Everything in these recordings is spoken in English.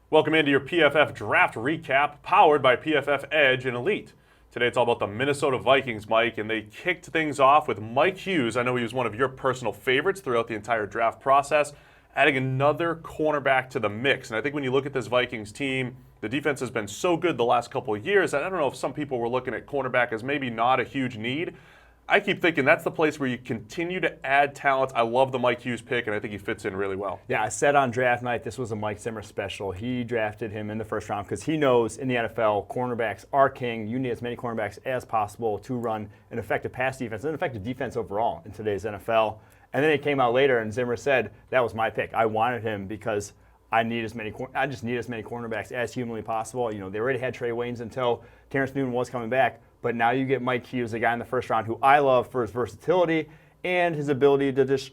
Welcome into your PFF Draft Recap, powered by PFF Edge and Elite. Today it's all about the Minnesota Vikings, Mike, and they kicked things off with Mike Hughes. I know he was one of your personal favorites throughout the entire draft process, adding another cornerback to the mix. And I think when you look at this Vikings team, the defense has been so good the last couple of years, and I don't know if some people were looking at cornerback as maybe not a huge need. I keep thinking that's the place where you continue to add talent. I love the Mike Hughes pick, and I think he fits in really well. Yeah, I said on draft night this was a Mike Zimmer special. He drafted him in the first round because he knows in the NFL, cornerbacks are king. You need as many cornerbacks as possible to run an effective pass defense, an effective defense overall in today's NFL. And then it came out later, and Zimmer said, that was my pick. I wanted him because I just need as many cornerbacks as humanly possible. You know, they already had Trey Waynes until Terrence Newton was coming back. But now you get Mike Hughes, a guy in the first round who I love for his versatility and his ability to just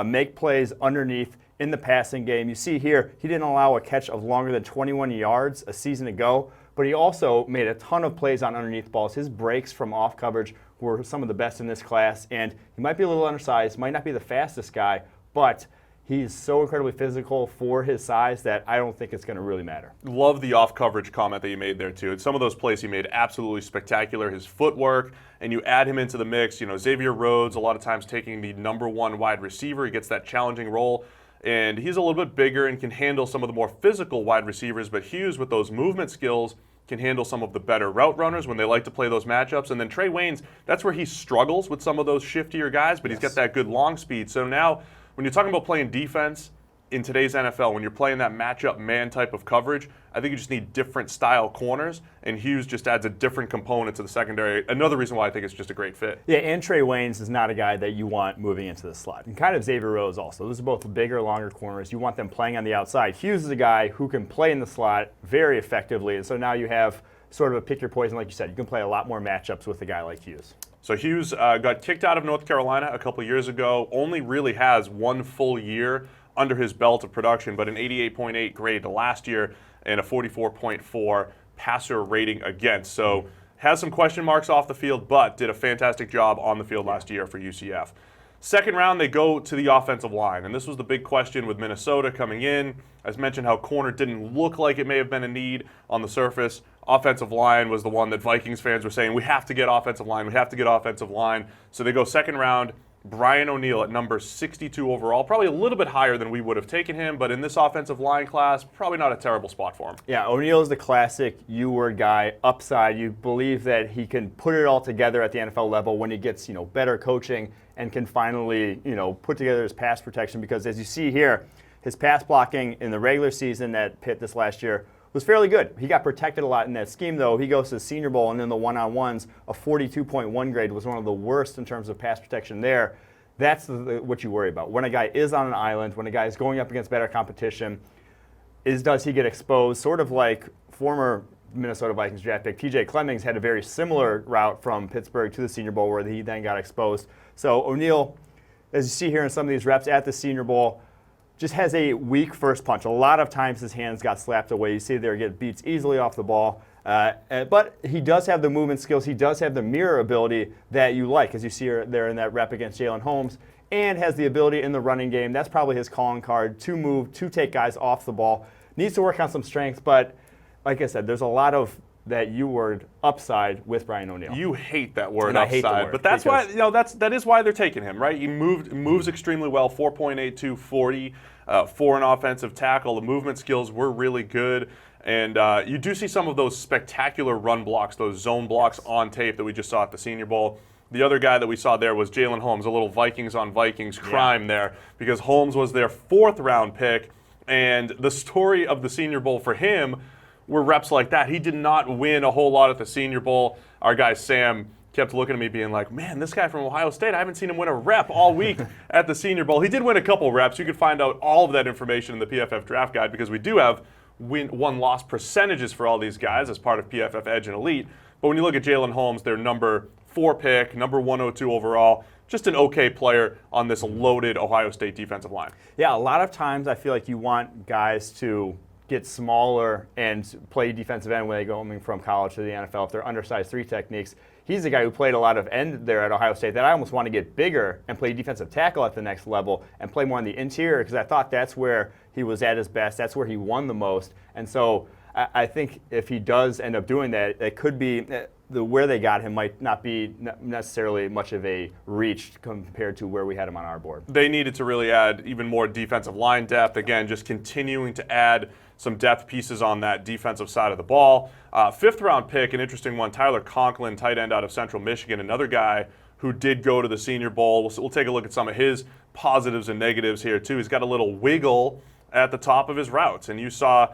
make plays underneath in the passing game. You see here, he didn't allow a catch of longer than 21 yards a season ago, but he also made a ton of plays on underneath balls. His breaks from off coverage were some of the best in this class, and he might be a little undersized, might not be the fastest guy, but he's so incredibly physical for his size that I don't think it's going to really matter. Love the off-coverage comment that you made there, too. Some of those plays he made absolutely spectacular. His footwork, and you add him into the mix. You know, Xavier Rhodes, a lot of times taking the number one wide receiver. He gets that challenging role, and he's a little bit bigger and can handle some of the more physical wide receivers. But Hughes, with those movement skills, can handle some of the better route runners when they like to play those matchups. And then Trey Waynes, that's where he struggles with some of those shiftier guys, but he's got that good long speed. So now, when you're talking about playing defense in today's NFL, when you're playing that matchup man type of coverage, I think you just need different style corners, and Hughes just adds a different component to the secondary. Another reason why I think it's just a great fit. Yeah, and Trey Waynes is not a guy that you want moving into the slot. And kind of Xavier Rhodes also. Those are both bigger, longer corners. You want them playing on the outside. Hughes is a guy who can play in the slot very effectively, and so now you have sort of a pick your poison, like you said. You can play a lot more matchups with a guy like Hughes. So Hughes got kicked out of North Carolina a couple of years ago, only really has one full year under his belt of production, but an 88.8 grade last year and a 44.4 passer rating against. So has some question marks off the field, but did a fantastic job on the field last year for UCF. Second round, they go to the offensive line, and this was the big question with Minnesota coming in. As mentioned, how corner didn't look like it may have been a need on the surface. Offensive line was the one that Vikings fans were saying, we have to get offensive line, we have to get offensive line. So they go second round, Brian O'Neill at number 62 overall, probably a little bit higher than we would have taken him, but in this offensive line class, probably not a terrible spot for him. Yeah, O'Neill is the classic U-word guy, upside. You believe that he can put it all together at the NFL level when he gets, better coaching and can finally, put together his pass protection, because as you see here, his pass blocking in the regular season at Pitt this last year was fairly good. He got protected a lot in that scheme, though. He goes to the Senior Bowl, and in the one-on-ones, a 42.1 grade was one of the worst in terms of pass protection there. That's what you worry about. When a guy is on an island, when a guy is going up against better competition, does he get exposed? Sort of like former Minnesota Vikings draft pick TJ Clemmings had a very similar route from Pittsburgh to the Senior Bowl where he then got exposed. So O'Neill, as you see here in some of these reps at the Senior Bowl, just has a weak first punch. A lot of times his hands got slapped away. You see there get beats easily off the ball. But he does have the movement skills. He does have the mirror ability that you like, as you see there in that rep against Jalen Holmes, and has the ability in the running game. That's probably his calling card, to move, to take guys off the ball. Needs to work on some strength, but like I said, there's a lot of that word upside with Brian O'Neill. You hate that word, and upside, I hate the word, but that's why that is why they're taking him, right? He moves extremely well, 4.82 40 for an offensive tackle. The movement skills were really good, and you do see some of those spectacular run blocks, those zone blocks on tape that we just saw at the Senior Bowl. The other guy that we saw there was Jalen Holmes, a little Vikings on Vikings crime there, because Holmes was their fourth round pick, and the story of the Senior Bowl for him were reps like that. He did not win a whole lot at the Senior Bowl. Our guy Sam kept looking at me being like, man, this guy from Ohio State, I haven't seen him win a rep all week at the Senior Bowl. He did win a couple reps. You can find out all of that information in the PFF Draft Guide, because we do have win-loss percentages for all these guys as part of PFF Edge and Elite. But when you look at Jalen Holmes, their number 4 pick, number 102 overall, just an okay player on this loaded Ohio State defensive line. Yeah, a lot of times I feel like you want guys to get smaller and play defensive end when they go from college to the NFL. If they're undersized 3 techniques, he's the guy who played a lot of end there at Ohio State that I almost want to get bigger and play defensive tackle at the next level and play more on the interior because I thought that's where he was at his best. That's where he won the most. And so I think if he does end up doing that, it could be where they got him might not be necessarily much of a reach compared to where we had him on our board. They needed to really add even more defensive line depth. Again, just continuing to add some depth pieces on that defensive side of the ball. Fifth-round pick, an interesting one, Tyler Conklin, tight end out of Central Michigan, another guy who did go to the Senior Bowl. We'll take a look at some of his positives and negatives here, too. He's got a little wiggle at the top of his routes, and you saw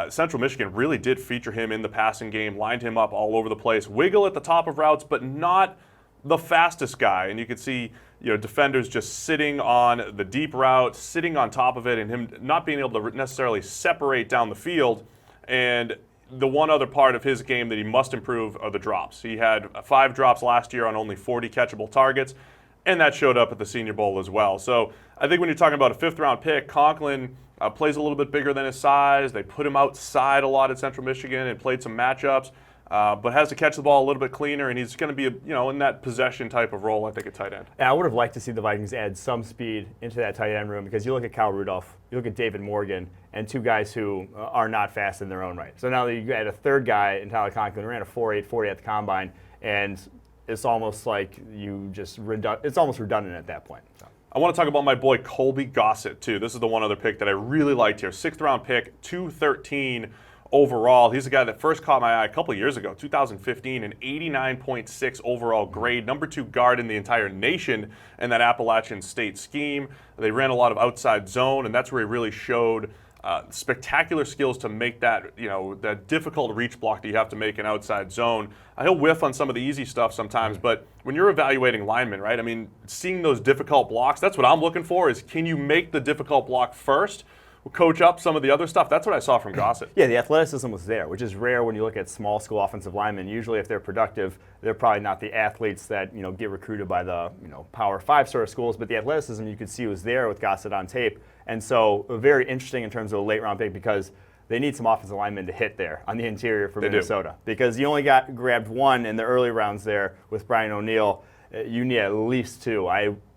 Central Michigan really did feature him in the passing game, lined him up all over the place. Wiggle at the top of routes, but not the fastest guy. And you could see defenders just sitting on the deep route, sitting on top of it, and him not being able to necessarily separate down the field. And the one other part of his game that he must improve are the drops. He had 5 drops last year on only 40 catchable targets, and that showed up at the Senior Bowl as well. So I think when you're talking about a fifth-round pick, Conklin plays a little bit bigger than his size. They put him outside a lot at Central Michigan and played some matchups, but has to catch the ball a little bit cleaner, and he's going to be in that possession type of role, I think, at tight end. And I would have liked to see the Vikings add some speed into that tight end room because you look at Kyle Rudolph, you look at David Morgan, and 2 guys who are not fast in their own right. So now that you add a third guy in Tyler Conklin, who ran a 4.8 40 at the combine, and it's almost like it's almost redundant at that point. So. I want to talk about my boy Colby Gossett, too. This is the one other pick that I really liked here. 6th-round pick, 213 overall. He's a guy that first caught my eye a couple years ago, 2015, an 89.6 overall grade, number 2 guard in the entire nation in that Appalachian State scheme. They ran a lot of outside zone, and that's where he really showed spectacular skills to make that, that difficult reach block that you have to make in outside zone. He'll whiff on some of the easy stuff sometimes, but when you're evaluating linemen, right, I mean, seeing those difficult blocks, that's what I'm looking for is can you make the difficult block first? We'll coach up some of the other stuff. That's what I saw from Gossett. Yeah, the athleticism was there, which is rare when you look at small school offensive linemen. Usually if they're productive, they're probably not the athletes that get recruited by the Power 5 sort of schools, but the athleticism you could see was there with Gossett on tape. And so very interesting in terms of a late round pick because they need some offensive linemen to hit there on the interior for Minnesota. Because you only grabbed 1 in the early rounds there with Brian O'Neill. You need at least 2,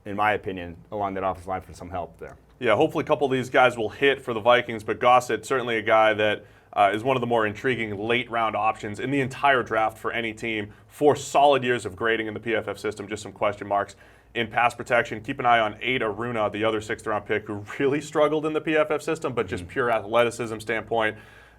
in my opinion, along that offensive line for some help there. Yeah, hopefully a couple of these guys will hit for the Vikings, but Gossett, certainly a guy that is one of the more intriguing late-round options in the entire draft for any team. 4 solid years of grading in the PFF system, just some question marks in pass protection. Keep an eye on Ada Aruna, the other 6th-round pick, who really struggled in the PFF system, but just pure athleticism standpoint.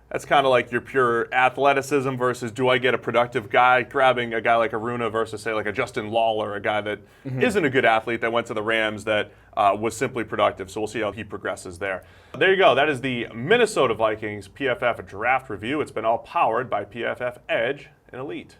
That's kind of like your pure athleticism versus do I get a productive guy, grabbing a guy like Aruna versus, say, like a Justin Lawler, a guy that isn't a good athlete that went to the Rams that was simply productive. So we'll see how he progresses there. There you go. That is the Minnesota Vikings PFF draft review. It's been all powered by PFF Edge and Elite.